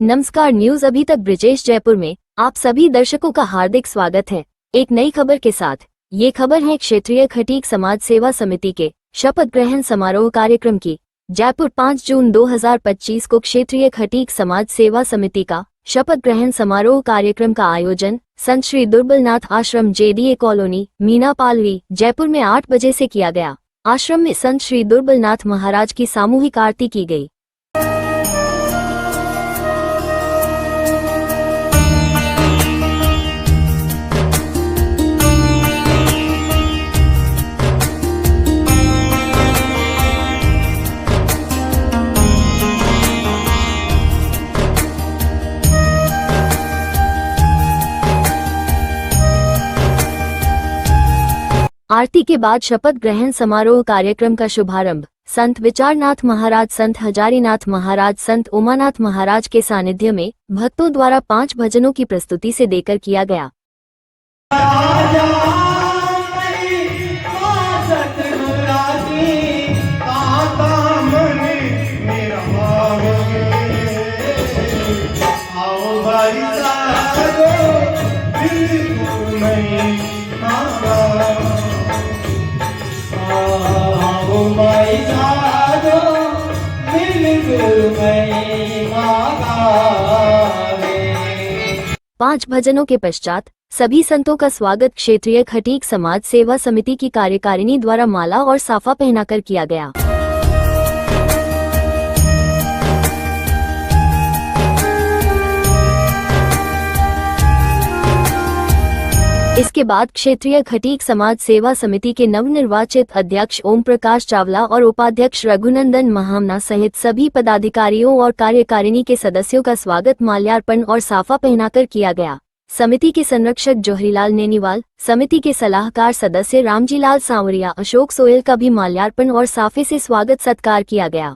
नमस्कार। न्यूज अभी तक ब्रिजेश जयपुर में आप सभी दर्शकों का हार्दिक स्वागत है। एक नई खबर के साथ। ये खबर है क्षेत्रीय खटीक समाज सेवा समिति के शपथ ग्रहण समारोह कार्यक्रम की। जयपुर 5 जून 2025 को क्षेत्रीय खटीक समाज सेवा समिति का शपथ ग्रहण समारोह कार्यक्रम का आयोजन संत श्री दुर्बलनाथ आश्रम जेडीए कॉलोनी मीना पालरी जयपुर में 8 बजे से किया गया। आश्रम में संत श्री दुर्बलनाथ महाराज की सामूहिक आरती की गई। आरती के बाद शपथ ग्रहण समारोह कार्यक्रम का शुभारंभ संत विचारनाथ महाराज, संत हजारीनाथ महाराज, संत उमानाथ महाराज के सानिध्य में भक्तों द्वारा 5 भजनों की प्रस्तुति से देकर किया गया। पांच भजनों के पश्चात सभी संतों का स्वागत क्षेत्रीय खटीक समाज सेवा समिति की कार्यकारिणी द्वारा माला और साफा पहनाकर किया गया। इसके बाद क्षेत्रीय खटीक समाज सेवा समिति के नवनिर्वाचित अध्यक्ष ओम प्रकाश चावला और उपाध्यक्ष रघुनंदन महामना सहित सभी पदाधिकारियों और कार्यकारिणी के सदस्यों का स्वागत माल्यार्पण और साफा पहनाकर किया गया। समिति के संरक्षक जोहरीलाल नेनीवाल, समिति के सलाहकार सदस्य रामजीलाल सांवरिया, अशोक सोयल का भी माल्यार्पण और साफे से स्वागत सत्कार किया गया।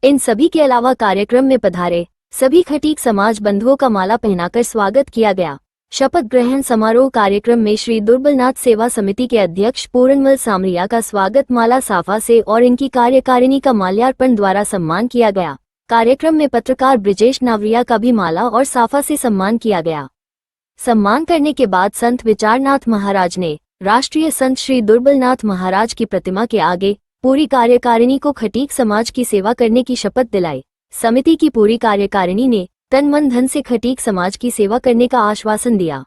इन सभी के अलावा कार्यक्रम में पधारे सभी खटीक समाज बंधुओं का माला पहनाकर स्वागत किया गया। शपथ ग्रहण समारोह कार्यक्रम में श्री दुर्बलनाथ सेवा समिति के अध्यक्ष पूरनमल सामरिया का स्वागत माला साफा से और इनकी कार्यकारिणी का माल्यार्पण द्वारा सम्मान किया गया। कार्यक्रम में पत्रकार ब्रिजेश नावरिया का भी माला और साफा से सम्मान किया गया। सम्मान करने के बाद संत विचारनाथ महाराज ने राष्ट्रीय संत श्री दुर्बलनाथ महाराज की प्रतिमा के आगे पूरी कार्यकारिणी को खटीक समाज की सेवा करने की शपथ दिलाई। समिति की पूरी कार्यकारिणी ने तन मन धन से खटीक समाज की सेवा करने का आश्वासन दिया।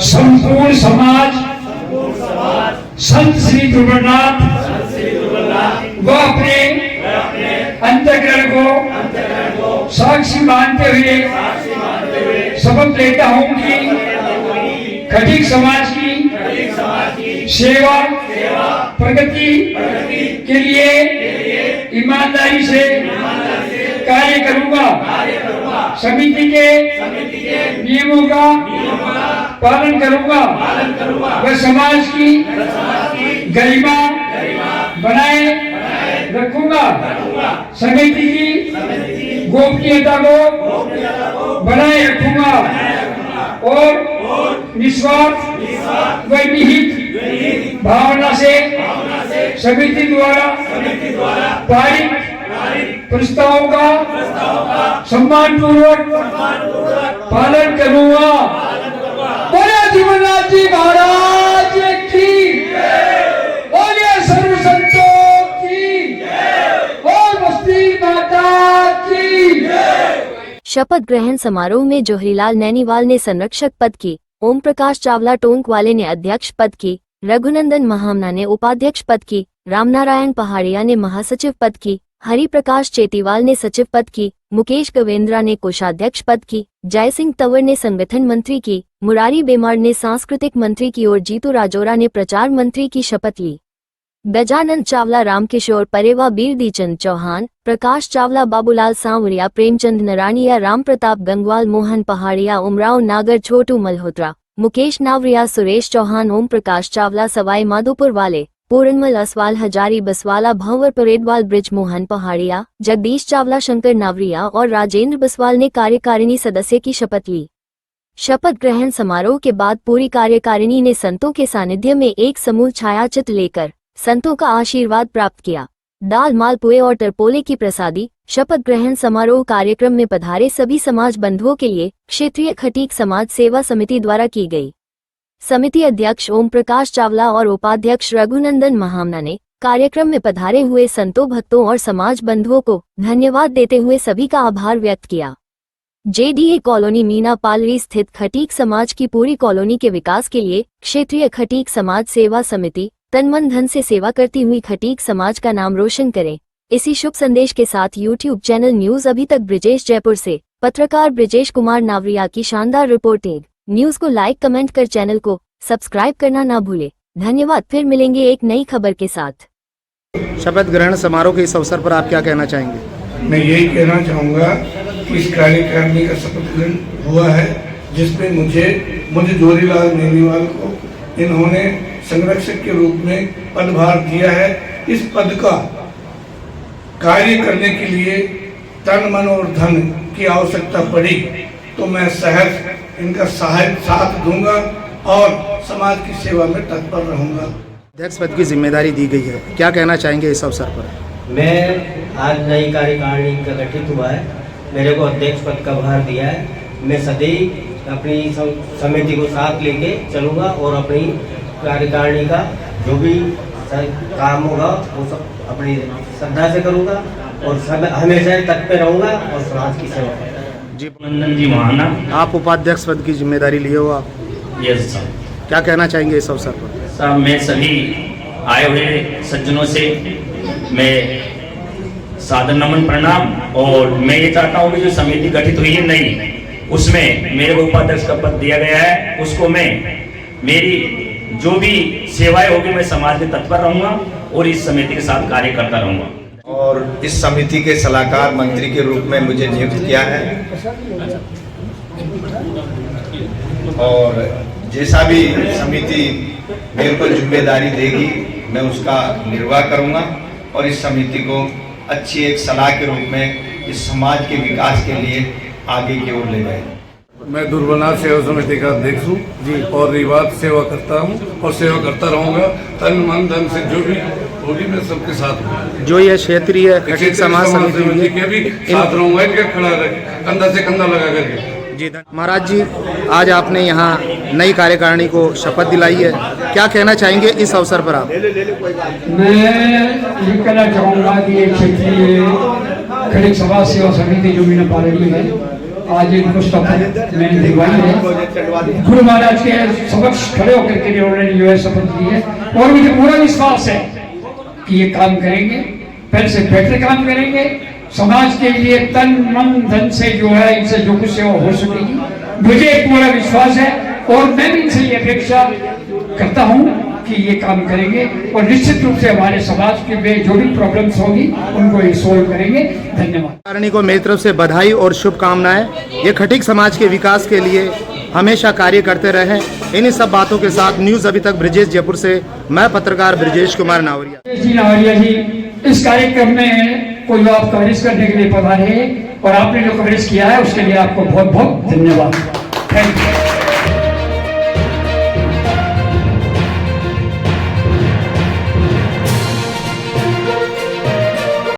संपूर्ण समाज संत श्री दुर्बलनाथ व अपने अंतःकरण को साक्षी मानते हुए शपथ लेता हूँ कि खटीक समाज की सेवा प्रगति के लिए ईमानदारी से कार्य करूंगा। समिति के नियमों का पालन करूंगा व समाज की गरिमा बनाए रखूंगा। समिति की गोपनीयता को बनाए रखूंगा और निस्वार्थ व निहित भावना से समिति द्वारा पारित प्रस्तावों का सम्मान पूर्वक पालन करूंगा। बोले दुर्बलनाथ जी महाराज की, बोले सर्व संतों की और बस्ती माता की। शपथ ग्रहण समारोह में जोहरीलाल नैनीवाल ने संरक्षक पद की, ओम प्रकाश चावला टोंक वाले ने अध्यक्ष पद की, रघुनंदन महामना ने उपाध्यक्ष पद की, रामनारायण पहाड़िया ने महासचिव पद की, हरि प्रकाश चेटीवाल ने सचिव पद की, मुकेश गवेंद्रा ने कोषाध्यक्ष पद की, जयसिंह तंवर ने संगठन मंत्री की, मुरारी बेमार ने सांस्कृतिक मंत्री की और जीतू राजौरा ने प्रचार मंत्री की शपथ ली। गजानंद चावला, रामकिशोर परेवा, बीरदीचंद चौहान, प्रकाश चावला, बाबूलाल सांवरिया, प्रेमचंद नरानिया, राम प्रताप गंगवाल, मोहन पहाड़िया, उमराव नागर, छोटू मल्होत्रा, मुकेश नावरिया, सुरेश चौहान, ओम प्रकाश चावला, सवाई माधोपुर वाले, पूरनमल असवाल, हजारी बसवाला, भंवर परेडवाल, ब्रिज मोहन पहाड़िया, जगदीश चावला, शंकर नावरिया और राजेंद्र बसवाल ने कार्यकारिणी सदस्य की शपथ ली। शपथ ग्रहण समारोह के बाद पूरी कार्यकारिणी ने संतों के सानिध्य में एक समूह छायाचित्र लेकर संतों का आशीर्वाद प्राप्त किया। दाल मालपुए और टरपोले की प्रसादी। शपथ ग्रहण समारोह कार्यक्रम में पधारे सभी समाज बंधुओं के लिए क्षेत्रीय खटीक समाज सेवा समिति द्वारा की गई। समिति अध्यक्ष ओम प्रकाश चावला और उपाध्यक्ष रघुनंदन महामना ने कार्यक्रम में पधारे हुए संतों, भक्तों और समाज बंधुओं को धन्यवाद देते हुए सभी का आभार व्यक्त किया। जेडीए कॉलोनी मीना पालरी स्थित खटीक समाज की पूरी कॉलोनी के विकास के लिए क्षेत्रीय खटीक समाज सेवा समिति तन मन धन से सेवा करती हुई खटीक समाज का नाम रोशन करे। इसी शुभ संदेश के साथ यूट्यूब चैनल न्यूज अभी तक ब्रिजेश जयपुर से पत्रकार ब्रिजेश कुमार नावरिया की शानदार रिपोर्टिंग। न्यूज को लाइक कमेंट कर चैनल को सब्सक्राइब करना ना भूले। धन्यवाद। फिर मिलेंगे एक नई खबर के साथ। शपथ ग्रहण समारोह के इस अवसर पर आप क्या कहना चाहेंगे? मैं यही कहना चाहूँगा कि इस कार्यकारिणी का शपथ ग्रहण हुआ है, जिसमें मुझे जोरीलाल मेनीवाल को इन्होंने संरक्षक के रूप में पदभार दिया है। इस पद का कार्य करने के लिए तन मन और धन की आवश्यकता पड़ी तो मैं सहज इनका साथ दूंगा और समाज की सेवा में तत्पर रहूंगा। अध्यक्ष पद की जिम्मेदारी दी गई है, क्या कहना चाहेंगे इस अवसर पर? मैं आज नई कार्यकारिणी का गठित हुआ है, मेरे को अध्यक्ष पद का भार दिया है। मैं सदैव अपनी समिति को साथ लेके चलूँगा और अपनी कार्यकारिणी का जो भी काम होगा वो सब अपनी श्रद्धा से करूँगा और हमेशा तत्पर रहूँगा और समाज की सेवा करूँगा। जी नंदन जी महाना। आप उपाध्यक्ष पद की जिम्मेदारी लिए हो आप, यस सर। क्या कहना चाहेंगे इस अवसर पर? साहब मैं सभी आए हुए सज्जनों से मैं सादर नमन प्रणाम, और मैं ये चाहता हूँ कि जो समिति गठित हुई है नई, उसमें मेरे को उपाध्यक्ष का पद दिया गया है, उसको मैं मेरी जो भी सेवाएं होगी मैं समाज में तत्पर रहूंगा और इस समिति के साथ कार्य करता रहूंगा। और इस समिति के सलाहकार मंत्री के रूप में मुझे नियुक्त किया है और जैसा भी समिति मेरे को जिम्मेदारी देगी मैं उसका निर्वाह करूंगा और इस समिति को अच्छी एक सलाह के रूप में इस समाज के विकास के लिए आगे की ओर ले जाएंगे। मैं दुर्बनाथ सेवा समिति का अध्यक्ष हूँ जी और रिवाद सेवा करता हूँ और सेवा करता रहूँगा। तन मन धन से जो भी होगी मैं सबके साथ हूँ। जो ये क्षेत्रीय खटीक समाज समिति के भी साथ रहूँगा, इनके खड़ा रहे कंधा से कंधा लगा करके। जी महाराज जी, आज आपने यहाँ नई कार्यकारिणी को शपथ दिलाई है, क्या कहना चाहेंगे इस अवसर पर आप? मैं ये कहना चाहूँगा कि एक क्षेत्रीय खटीक समाज सेवा समिति जो मीना पालरी है, आज इनको शपथ मैंने दिलवाई है। गुरु महाराज के समक्ष खड़े होकर के उन्होंने जो है शपथ दी है और मुझे पूरा विश्वास है कि ये काम करेंगे, पहले से बेहतर काम करेंगे। समाज के लिए तन मन धन से जो है इनसे जो कुछ सेवा हो सकेगी मुझे पूरा विश्वास है और मैं भी इनसे ये अपेक्षा करता हूँ कि ये काम करेंगे और निश्चित रूप से हमारे समाज के में जो भी प्रॉब्लम्स होगी उनको ये सोल्व करेंगे। धन्यवाद। कार्यकारिणी को मेरी तरफ से बधाई और शुभकामनाएं। ये खटीक समाज के विकास के लिए हमेशा कार्य करते रहे। इन्हीं सब बातों के साथ न्यूज अभी तक ब्रिजेश जयपुर से मैं पत्रकार ब्रिजेश कुमार नावरिया जी इस कार्यक्रम में को जो आप कवरेज करने के लिए पधारे और आपने जो कवरेज किया है उसके लिए आपको बहुत बहुत धन्यवाद। Thank you.